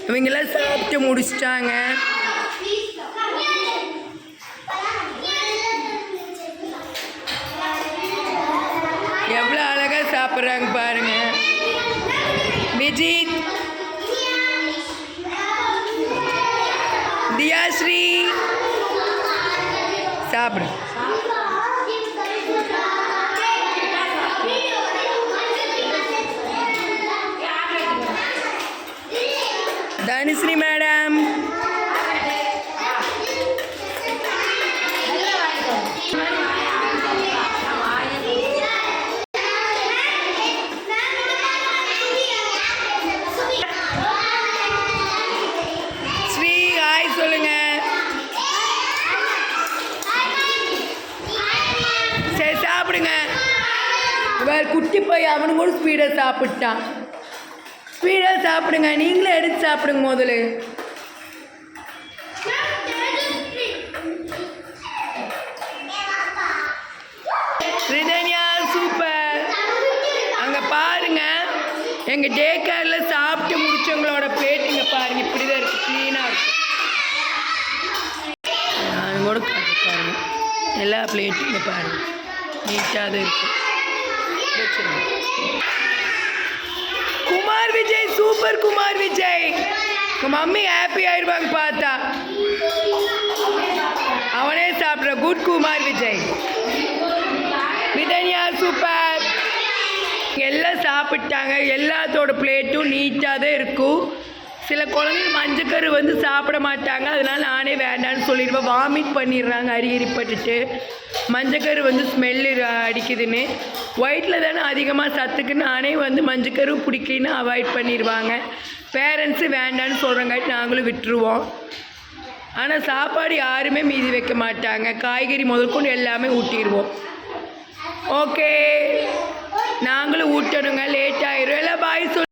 இவங்கெல்லாம் சாப்பிட்டு முடிச்சிட்டாங்க. எவ்வளோ அழகாக சாப்பிட்றாங்க பாருங்க. விஜித், தியாஸ்ரீ சாப்பிடு. தனுஸ்ரீ மேடம், ஸ்ரீ ஹாய் சொல்லுங்க. சரி சாப்பிடுங்க. குட்டி போய் அவனு கூட ஸ்பீடாக சாப்பிட்டான். ஸ்பீடாக சாப்பிடுங்க. நீங்களே எடுத்து சாப்பிடுங்க முதல்ல. ரிதன்யா சூப்பர். அங்கே பாருங்க, எங்கள் டே கேரில் சாப்பிட்டு முடிச்சவங்களோட பிளேட் இங்கே பாருங்க, இப்படி தான் இருக்குது, க்ளீனாக இருக்குது. நான் கூட பாருங்க, எல்லா பிளேட்டும் இங்கே பாருங்க, நீட்டாக தான் இருக்குது. Kumar Vijay super. Kumar Vijay mummy happy ஆயிடுவாங்க பார்த்தா. அவனே சாப்பிட்ற குட் குமார் விஜய். விதன்யா சூப்பர். எல்லாம் சாப்பிட்டாங்க. எல்லாத்தோட பிளேட்டும் நீட்டாக தான் இருக்கும். சில குழந்தைங்க மஞ்சக்கரு சாப்பிட மாட்டாங்க, அதனால நானே வேண்டான்னு சொல்லிடுவேன். வாமிட் பண்ணிடுறாங்க அரிப்பட்டுட்டு. மஞ்சக்கரு ஸ்மெல்லு அடிக்குதுன்னு. ஒயிட்டில் தானே அதிகமாக சத்துக்கு நானே மஞ்சக்கரு பிடிக்கலன்னு அவாய்ட் பண்ணிடுவாங்க. பேரண்ட்ஸு வேண்டான்னு சொல்கிறங்காட்டி நாங்களும் விட்டுருவோம். ஆனால் சாப்பாடு யாருமே மீதி வைக்க மாட்டாங்க. காய்கறி முதற்கொண்டு எல்லாமே ஊட்டிடுவோம். ஓகே, நாங்களும் ஊட்டணுங்க, லேட் ஆயிரும். எல்லாம் பாய் சொல்லு.